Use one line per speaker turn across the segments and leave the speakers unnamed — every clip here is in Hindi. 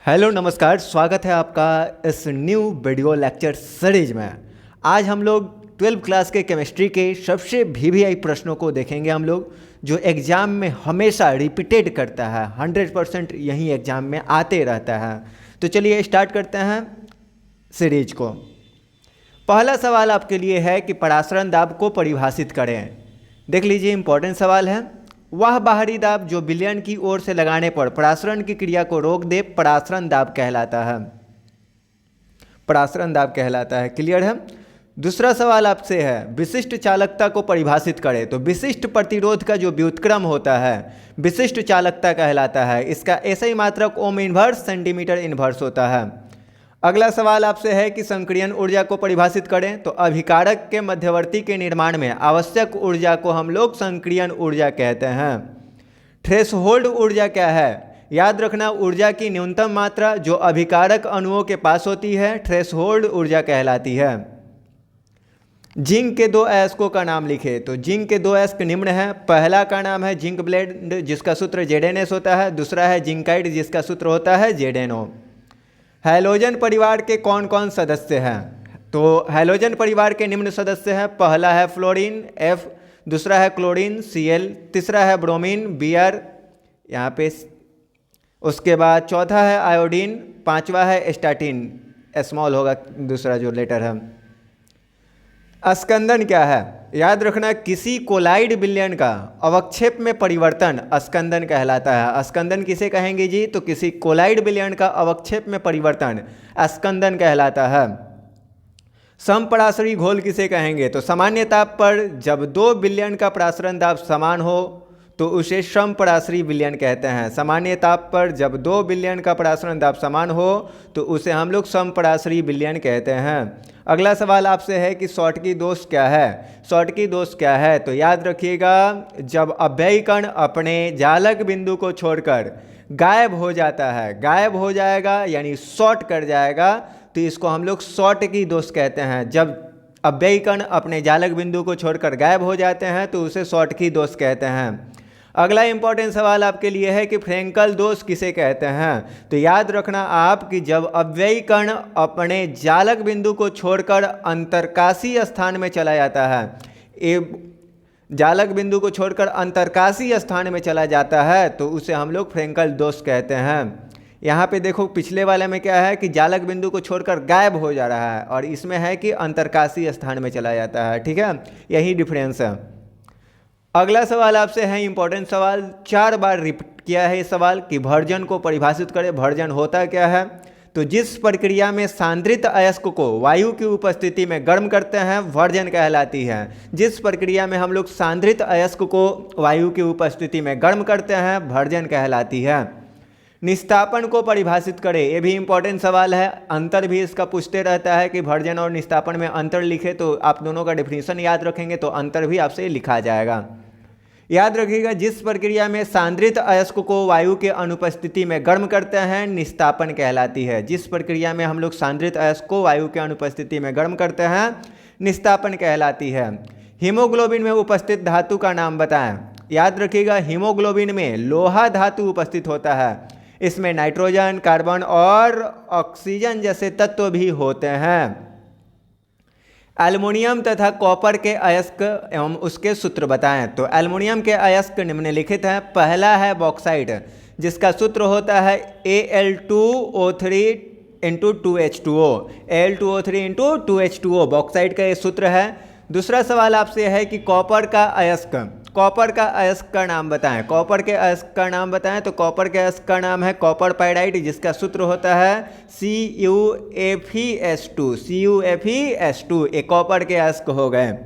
हेलो नमस्कार, स्वागत है आपका इस न्यू वीडियो लेक्चर सीरीज में। आज हम लोग 12th क्लास के केमिस्ट्री के सबसे वीवीआई प्रश्नों को देखेंगे हम लोग, जो एग्ज़ाम में हमेशा रिपीटेड करता है, 100% यही एग्ज़ाम में आते रहता है। तो चलिए स्टार्ट करते हैं सीरीज को। पहला सवाल आपके लिए है कि परासरण दाब को परिभाषित करें। देख लीजिए, इंपॉर्टेंट सवाल है। वह बाहरी दाब जो विलयन की ओर से लगाने पर परासरण की क्रिया को रोक दे परासरण दाब कहलाता है। परासरण दाब कहलाता है। क्लियर है। दूसरा सवाल आपसे है, विशिष्ट चालकता को परिभाषित करें। तो विशिष्ट प्रतिरोध का जो व्युत्क्रम होता है विशिष्ट चालकता कहलाता है। इसका SI मात्रक ओम इन्वर्स सेंटीमीटर इन्वर्स होता है। अगला सवाल आपसे है कि संक्रियन ऊर्जा को परिभाषित करें। तो अभिकारक के मध्यवर्ती के निर्माण में आवश्यक ऊर्जा को हम लोग संक्रियन ऊर्जा कहते हैं। थ्रेशहोल्ड ऊर्जा क्या है? याद रखना, ऊर्जा की न्यूनतम मात्रा जो अभिकारक अणुओं के पास होती है थ्रेशहोल्ड ऊर्जा कहलाती है। जिंक के 2 अयस्कों का नाम लिखे। तो जिंक के 2 अयस्क निम्न है। पहला का नाम है जिंक ब्लेड जिसका सूत्र ZnS होता है। दूसरा है जिंकाइड जिसका सूत्र होता है ZnO। हैलोजन परिवार के कौन कौन सदस्य हैं? तो हैलोजन परिवार के निम्न सदस्य हैं। पहला है फ्लोरीन F, दूसरा है क्लोरीन Cl, तीसरा है ब्रोमीन Br यहाँ पे, उसके बाद चौथा है आयोडीन, पांचवा है स्टैटिन, स्मॉल होगा दूसरा जो लेटर है। स्कंदन क्या है? याद रखना, किसी कोलाइड विलयन का अवक्षेप में परिवर्तन स्कंदन कहलाता है। स्कंदन किसे कहेंगे जी? तो किसी कोलाइड विलयन का अवक्षेप में परिवर्तन स्कंदन कहलाता है। समपरासरी घोल किसे कहेंगे? तो सामान्य ताप पर जब 2 विलयन का परासरण दाब समान हो तो उसे समपरासरी विलयन कहते हैं। सामान्य ताप पर जब 2 विलयन का परासरण दाब समान हो तो उसे हम लोग समपरासरी विलयन कहते हैं। अगला सवाल आपसे है कि शॉटकी दोष क्या है? शॉटकी दोष क्या है? तो याद रखिएगा, जब अव्ययी कण अपने जालक बिंदु को छोड़कर गायब हो जाता है, गायब हो जाएगा यानी शॉर्ट कर जाएगा, तो इसको हम लोग शॉटकी दोष कहते हैं। जब अव्ययी कण अपने जालक बिंदु को छोड़कर गायब हो जाते हैं तो उसे शॉटकी दोष कहते हैं। अगला इंपॉर्टेंट सवाल आपके लिए है कि फ्रेंकल दोष किसे कहते हैं? तो याद रखना आप कि जब अव्ययी कण अपने जालक बिंदु को छोड़कर अंतरकाशी स्थान में चला जाता है, जालक बिंदु को छोड़कर अंतरकाशी स्थान में चला जाता है तो उसे हम लोग फ्रेंकल दोष कहते हैं। यहाँ पे देखो, पिछले वाले में क्या है कि जालक बिंदु को छोड़कर गायब हो जा रहा है और इसमें है कि अंतरकाशी स्थान में चला जाता है। ठीक है, यही डिफरेंस है। अगला सवाल आपसे है इंपॉर्टेंट सवाल, 4 बार रिपीट किया है ये सवाल कि भर्जन को परिभाषित करें। भर्जन होता क्या है? तो जिस प्रक्रिया में सांद्रित अयस्क को वायु की उपस्थिति में गर्म करते हैं भर्जन कहलाती है। जिस प्रक्रिया में हम लोग सांद्रित अयस्क को वायु की उपस्थिति में गर्म करते हैं भर्जन कहलाती है। निस्तापन को परिभाषित करें। ये भी इंपॉर्टेंट सवाल है, अंतर भी इसका पूछते रहता है कि भर्जन और निस्तापन में अंतर लिखे, तो आप दोनों का डेफिनेशन याद रखेंगे तो अंतर भी आपसे लिखा जाएगा। याद रखिएगा, जिस प्रक्रिया में सांद्रित अयस्क को वायु के अनुपस्थिति में गर्म करते हैं निस्तापन कहलाती है। जिस प्रक्रिया में हम लोग सांद्रित अयस्क को वायु के अनुपस्थिति में गर्म करते हैं निस्तापन कहलाती है। हीमोग्लोबिन में उपस्थित धातु का नाम बताएं। याद रखिएगा, हीमोग्लोबिन में लोहा धातु उपस्थित होता है। इसमें नाइट्रोजन, कार्बन और ऑक्सीजन जैसे तत्व भी होते हैं। एल्युमिनियम तथा कॉपर के अयस्क एवं उसके सूत्र बताएं। तो एल्युमिनियम के अयस्क निम्नलिखित हैं। पहला है बॉक्साइट जिसका सूत्र होता है Al2O3 × 2H2O। Al2O3 × 2H2O bauxite का ये सूत्र है। दूसरा सवाल आपसे है कि कॉपर का अयस्क, कॉपर का अयस्क का नाम बताएं। कॉपर के अयस्क का नाम बताएं। तो कॉपर के अयस्क का नाम है कॉपर पाइराइट जिसका सूत्र होता है CuFeS2। CuFeS2 ये कॉपर के अयस्क हो गए।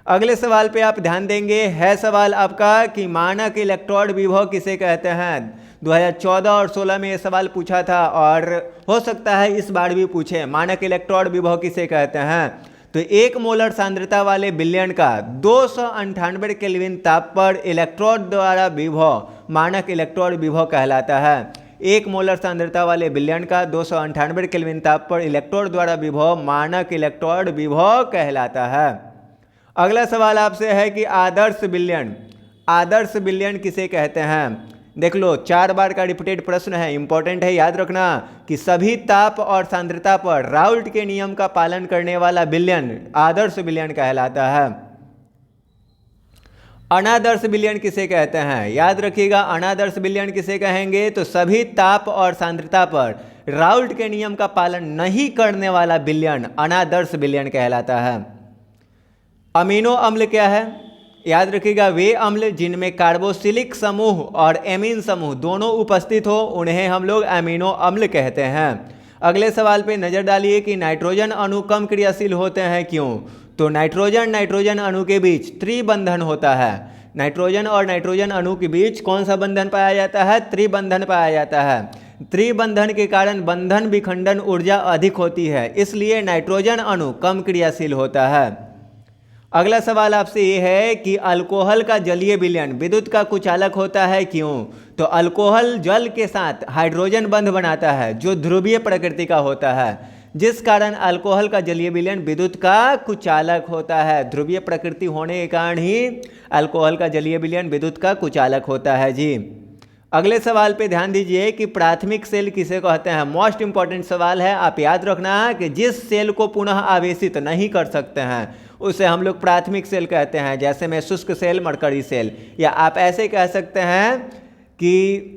अगले सवाल पे आप ध्यान देंगे, है सवाल आपका कि मानक इलेक्ट्रोड विभव किसे कहते हैं। 2014 और 16 में ये सवाल पूछा था और हो सकता है इस बार भी पूछे, मानक इलेक्ट्रोड विभव किसे कहते हैं। तो 1 मोलर सांद्रता वाले विलयन का 298 केल्विन ताप पर इलेक्ट्रोड द्वारा विभव मानक इलेक्ट्रोड विभव कहलाता है। 1 मोलर सांद्रता वाले विलयन का 298 केल्विन ताप पर इलेक्ट्रोड द्वारा विभव मानक इलेक्ट्रोड विभव कहलाता है। अगला सवाल आपसे है कि आदर्श विलयन, आदर्श विलयन किसे कहते हैं। देख लो 4 बार का रिपीटेड प्रश्न है, इंपॉर्टेंट है, याद रखना कि सभी ताप और सांद्रता पर राउल्ट के नियम का पालन करने वाला विलयन आदर्श विलयन कहलाता है। अनादर्श विलयन किसे कहते हैं? याद रखिएगा, अनादर्श विलयन किसे कहेंगे? तो सभी ताप और सांद्रता पर राउल्ट के नियम का पालन नहीं करने वाला विलयन अनादर्श विलयन कहलाता है। अमीनो अम्ल क्या है? याद रखिएगा, वे अम्ल जिनमें कार्बोक्सिलिक समूह और एमीन समूह दोनों उपस्थित हो उन्हें हम लोग अमीनो अम्ल कहते हैं। अगले सवाल पे नजर डालिए कि नाइट्रोजन अणु कम क्रियाशील होते हैं क्यों? तो नाइट्रोजन अणु के बीच त्रिबंधन होता है। नाइट्रोजन और नाइट्रोजन अणु के बीच कौन सा बंधन पाया जाता है? त्रिबंधन पाया जाता है। त्रिबंधन के कारण बंधन विखंडन ऊर्जा अधिक होती है, इसलिए नाइट्रोजन अणु कम क्रियाशील होता है। अगला सवाल आपसे ये है कि अल्कोहल का जलीय विलयन विद्युत का कुचालक होता है क्यों? तो अल्कोहल जल के साथ हाइड्रोजन बंध बनाता है जो ध्रुवीय प्रकृति का होता है, जिस कारण अल्कोहल का जलीय विलयन विद्युत का कुचालक होता है। ध्रुवीय प्रकृति होने के कारण ही अल्कोहल का जलीय विलयन विद्युत का कुचालक होता है जी। अगले सवाल पे ध्यान दीजिए कि प्राथमिक सेल किसे कहते हैं? मोस्ट इंपॉर्टेंट सवाल है, आप याद रखना कि जिस सेल को पुनः आवेशित नहीं कर सकते हैं उसे हम लोग प्राथमिक सेल कहते हैं। जैसे में शुष्क सेल, मरकरी सेल, या आप ऐसे कह सकते हैं कि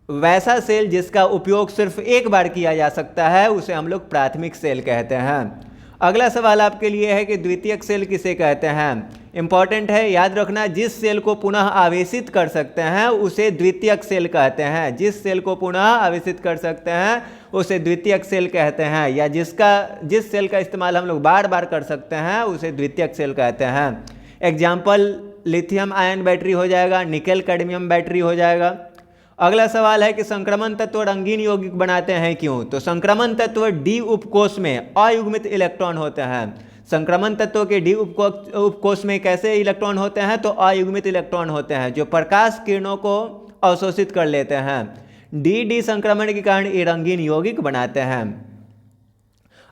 वैसा सेल जिसका उपयोग सिर्फ एक बार किया जा सकता है उसे हम लोग प्राथमिक सेल कहते हैं। अगला सवाल आपके लिए है कि द्वितीयक सेल किसे कहते हैं? इंपॉर्टेंट है, याद रखना, जिस सेल को पुनः आवेशित कर सकते हैं उसे द्वितीयक सेल कहते हैं। जिस सेल को पुनः आवेशित कर सकते हैं उसे द्वितीयक सेल कहते हैं, या जिस सेल का इस्तेमाल हम लोग बार बार कर सकते हैं उसे द्वितीयक सेल कहते हैं। एग्जाम्पल लिथियम आयन बैटरी हो जाएगा, निकेल कैडमियम बैटरी हो जाएगा। अगला सवाल है कि संक्रमण तत्व रंगीन यौगिक बनाते हैं क्यों? तो संक्रमण तत्व डी उपकोष में अयुग्मित इलेक्ट्रॉन होते हैं। संक्रमण तत्व के डी उपकोष में कैसे इलेक्ट्रॉन होते हैं? तो अयुग्मित इलेक्ट्रॉन होते हैं जो प्रकाश किरणों को अवशोषित कर लेते हैं। डी संक्रमण के कारण ये रंगीन यौगिक बनाते हैं।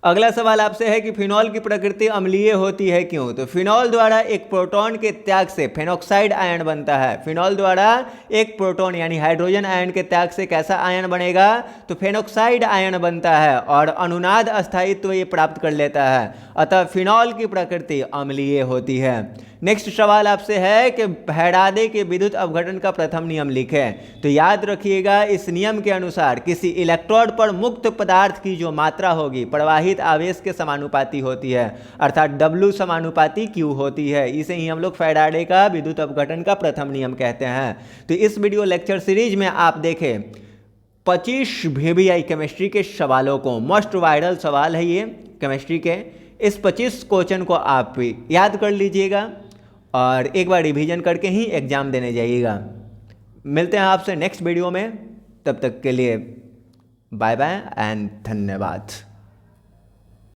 अगला सवाल आपसे है कि फिनॉल की प्रकृति अम्लीय होती है क्यों? तो फिनॉल द्वारा एक प्रोटॉन के त्याग से फेनॉक्साइड आयन बनता है। फिनॉल द्वारा एक प्रोटॉन यानी हाइड्रोजन आयन के त्याग से कैसा आयन बनेगा? तो फेनॉक्साइड आयन बनता है और अनुनाद अस्थायित्व ये प्राप्त कर लेता है, अतः फिनॉल की प्रकृति अम्लीय होती है। नेक्स्ट सवाल आपसे है कि फैराडे के विद्युत अपघटन का प्रथम नियम लिखें। तो याद रखिएगा, इस नियम के अनुसार किसी इलेक्ट्रोड पर मुक्त पदार्थ की जो मात्रा होगी प्रवाहित आवेश के समानुपाती होती है, अर्थात W समानुपाती Q होती है। इसे ही हम लोग फैराडे का विद्युत अपघटन का प्रथम नियम कहते हैं। तो इस वीडियो लेक्चर सीरीज में आप देखें 25 VBI केमिस्ट्री के सवालों को, मोस्ट वायरल सवाल है ये केमिस्ट्री के। इस 25 क्वेश्चन को आप याद कर लीजिएगा और एक बार रिवीजन करके ही एग्जाम देने जाइएगा। मिलते हैं आपसे नेक्स्ट वीडियो में, तब तक के लिए बाय बाय एंड धन्यवाद।